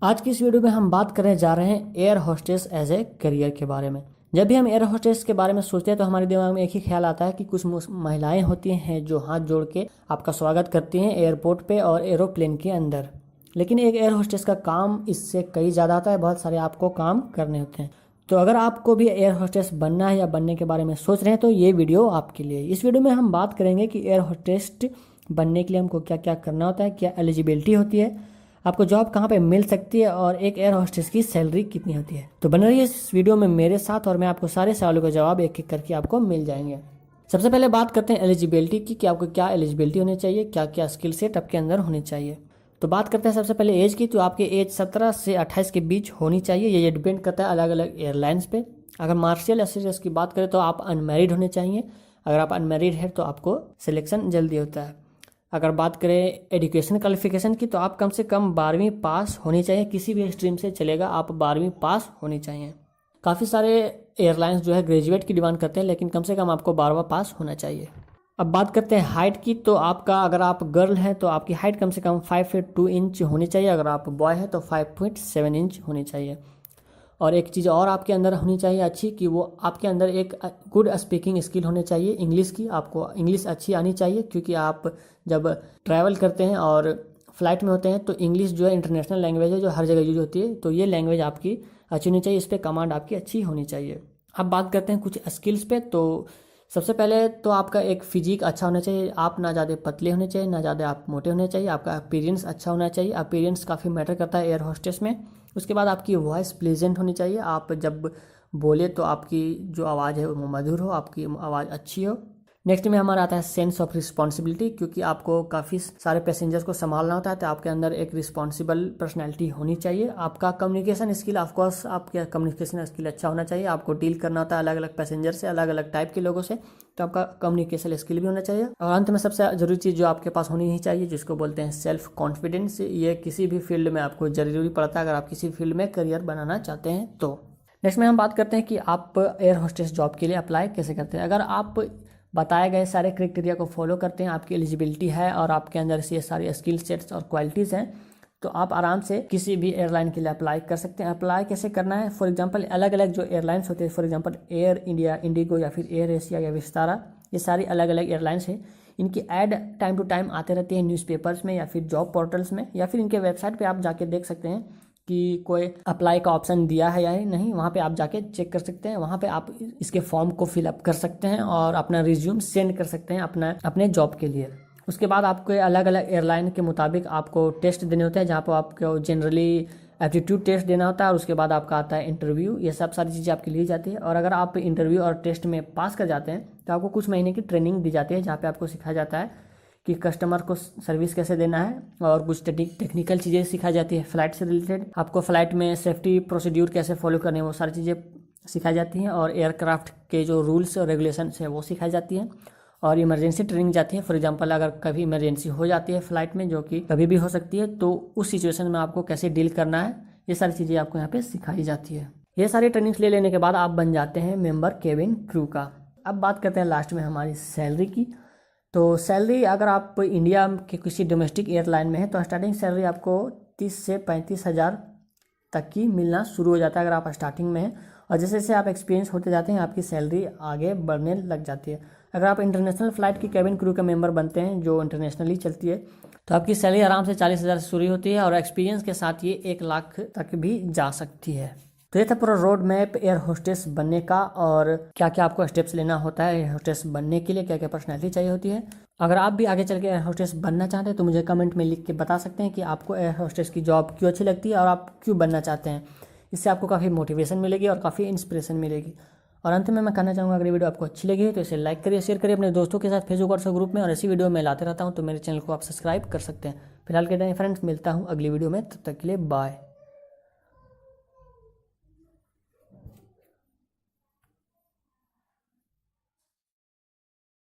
आज की इस वीडियो में हम बात करने जा रहे हैं air hostess as a career के बारे में। जब भी हम एयर होस्टेस के बारे में सोचते हैं तो हमारे दिमाग में एक ही ख्याल आता है कि कुछ महिलाएं होती हैं जो हाथ जोड़ के आपका स्वागत करती हैं एयरपोर्ट पे और एरोप्लेन के अंदर। लेकिन एक एयर होस्टेस का काम इससे कई ज़्यादा आता है, बहुत सारे आपको काम करने होते हैं। तो अगर आपको भी एयर होस्टेस बनना है या बनने के बारे में सोच रहे हैं तो ये वीडियो आपके लिए। इस वीडियो में हम बात करेंगे कि एयर होस्टेस बनने के लिए हमको क्या क्या करना होता है, क्या एलिजिबिलिटी होती है, आपको जॉब कहाँ पे मिल सकती है और एक एयर होस्टेस की सैलरी कितनी होती है। तो बने रहिए इस वीडियो में मेरे साथ और मैं आपको सारे सवालों का जवाब एक एक करके आपको मिल जाएंगे। सबसे पहले बात करते हैं एलिजिबिलिटी की कि आपको क्या एलिजिबिलिटी होनी चाहिए, क्या क्या स्किल सेट आपके अंदर होनी चाहिए। तो बात करते हैं सबसे पहले एज की। तो आपकी एज 17 से 28 के बीच होनी चाहिए। ये डिपेंड करता है अलग अलग एयरलाइंस पे। अगर मार्शल एसोसिएट्स की बात करें तो आप अनमैरिड होने चाहिए। अगर आप अनमैरिड है तो आपको सिलेक्शन जल्दी होता है। अगर बात करें एजुकेशन क्वालिफिकेशन की तो आप कम से कम 12वीं पास होनी चाहिए। किसी भी स्ट्रीम से चलेगा, आप 12वीं पास होनी चाहिए। काफ़ी सारे एयरलाइंस जो है ग्रेजुएट की डिमांड करते हैं, लेकिन कम से कम आपको 12वां पास होना चाहिए। अब बात करते हैं हाइट की। तो आपका अगर आप गर्ल हैं तो आपकी हाइट कम से कम 5 फीट 2 इंच होनी चाहिए। अगर आप बॉय हैं तो 5 फीट 7 इंच होनी चाहिए। और एक चीज़ और आपके अंदर होनी चाहिए अच्छी, कि वो आपके अंदर एक गुड स्पीकिंग स्किल होनी चाहिए इंग्लिश की। आपको इंग्लिश अच्छी आनी चाहिए, क्योंकि आप जब ट्रैवल करते हैं और फ्लाइट में होते हैं तो इंग्लिश जो है इंटरनेशनल लैंग्वेज है जो हर जगह यूज होती है। तो ये लैंग्वेज आपकी अच्छी होनी चाहिए, इस पर कमांड आपकी अच्छी होनी चाहिए। अब बात करते हैं कुछ स्किल्स पे। तो सबसे पहले तो आपका एक फिजिक अच्छा होना चाहिए। आप ना ज़्यादा पतले होने चाहिए, ना ज़्यादा आप मोटे होने चाहिए। आपका अपीयरेंस अच्छा होना चाहिए। अपीयरेंस काफ़ी मैटर करता है एयर होस्टेस में। उसके बाद आपकी वॉइस प्लेजेंट होनी चाहिए। आप जब बोले तो आपकी जो आवाज़ है वो मधुर हो, आपकी आवाज़ अच्छी हो। नेक्स्ट में हमारा आता है सेंस ऑफ रिस्पॉन्सिबिलिटी, क्योंकि आपको काफ़ी सारे पैसेंजर्स को संभालना होता है तो आपके अंदर एक रिस्पॉन्सिबल पर्सनैलिटी होनी चाहिए। आपका कम्युनिकेशन स्किल, ऑफकोर्स आपका कम्युनिकेशन स्किल अच्छा होना चाहिए। आपको डील करना होता है अलग अलग पैसेंजर से, अलग अलग टाइप के लोगों से, तो आपका कम्युनिकेशन स्किल भी होना चाहिए। और अंत में सबसे ज़रूरी चीज़ जो आपके पास होनी ही चाहिए, जिसको बोलते हैं सेल्फ कॉन्फिडेंस। ये किसी भी फील्ड में आपको ज़रूरी पड़ता है अगर आप किसी फील्ड में करियर बनाना चाहते हैं तो। नेक्स्ट में हम बात करते हैं कि आप एयर होस्टेस जॉब के लिए अप्लाई कैसे करते हैं। अगर आप बताए गए सारे क्राइटेरिया को फॉलो करते हैं, आपकी एलिजिबिलिटी है और आपके अंदर से ये सारी स्किल सेट्स और क्वालिटीज़ हैं, तो आप आराम से किसी भी एयरलाइन के लिए अप्लाई कर सकते हैं। अप्लाई कैसे करना है, फॉर एग्जांपल अलग अलग जो एयरलाइंस होते हैं, for example air India, Indigo या फिर एयर एशिया या विस्तारा, ये सारी अलग अलग एयरलाइंस हैं। इनकी ऐड टाइम टू टाइम आते रहती है न्यूज़पेपर्स में या फिर जॉब पोर्टल्स में, या फिर इनके वेबसाइट पर आप जाके देख सकते हैं कि कोई अप्लाई का ऑप्शन दिया है या नहीं। वहाँ पे आप जाके चेक कर सकते हैं। वहाँ पे आप इसके फॉर्म को फिलअप कर सकते हैं और अपना रिज्यूम सेंड कर सकते हैं अपने जॉब के लिए। उसके बाद आपको अलग अलग एयरलाइन के मुताबिक आपको टेस्ट देने होते हैं, जहाँ पर आपको जनरली एप्टीट्यूड टेस्ट देना होता है और उसके बाद आपका आता है इंटरव्यू। ये सब सारी चीज़ें आपकी ली जाती है। और अगर आप इंटरव्यू और टेस्ट में पास कर जाते हैं तो आपको कुछ महीने की ट्रेनिंग दी जाती है, जहाँ पे आपको सिखाया जाता है कि कस्टमर को सर्विस कैसे देना है, और कुछ टेक्निकल चीज़ें सिखाई जाती है फ्लाइट से रिलेटेड। आपको फ्लाइट में सेफ्टी प्रोसीड्यूर कैसे फॉलो करने हैं वो सारी चीज़ें सिखाई जाती हैं, और एयरक्राफ्ट के जो रूल्स और रेगुलेशंस हैं वो सिखाई जाती हैं। और इमरजेंसी ट्रेनिंग जाती है। फॉर एग्जांपल अगर कभी इमरजेंसी हो जाती है फ्लाइट में, जो कि कभी भी हो सकती है, तो उस सिचुएशन में आपको कैसे डील करना है, ये सारी चीज़ें आपको यहाँ पे सिखाई जाती है। ये सारी ट्रेनिंग्स ले लेने के बाद आप बन जाते हैं मेंबर केबिन क्रू का। अब बात करते हैं लास्ट में हमारी सैलरी की। तो सैलरी अगर आप इंडिया के किसी डोमेस्टिक एयरलाइन में है तो स्टार्टिंग सैलरी आपको 30 से 35 हज़ार तक की मिलना शुरू हो जाता है अगर आप स्टार्टिंग में हैं। और जैसे जैसे आप एक्सपीरियंस होते जाते हैं आपकी सैलरी आगे बढ़ने लग जाती है। अगर आप इंटरनेशनल फ़्लाइट की कैबिन क्रू का मेंबर बनते हैं जो इंटरनेशनली चलती है, तो आपकी सैलरी आराम से 40 हज़ार से शुरू होती है, और एक्सपीरियंस के साथ ये 1 लाख तक भी जा सकती है। तो ये था पूरा रोड मैप एयर होस्टेस बनने का, और क्या क्या आपको स्टेप्स लेना होता है एयर होस्टेस बनने के लिए, क्या क्या पर्सनैलिटी चाहिए होती है। अगर आप भी आगे चल के एयर होस्टेस बनना चाहते हैं तो मुझे कमेंट में लिख के बता सकते हैं कि आपको एयर होस्टेस की जॉब क्यों अच्छी लगती है और आप क्यों बनना चाहते हैं। इससे आपको काफ़ी मोटिवेशन मिलेगी और काफ़ी इंस्पिरेशन मिलेगी। और अंत में मैं कहना चाहूँगा, अगर वीडियो आपको अच्छी लगी है तो इसे लाइक करिए, शेयर करिए अपने दोस्तों के साथ फेसबुक और ग्रुप में, और ऐसी वीडियो मैं लाते रहता हूँ, तो मेरे चैनल को आप सब्सक्राइब कर सकते हैं। फिलहाल के लिए फ्रेंड्स, मिलता हूँ अगली वीडियो में, तब तक के लिए बाय।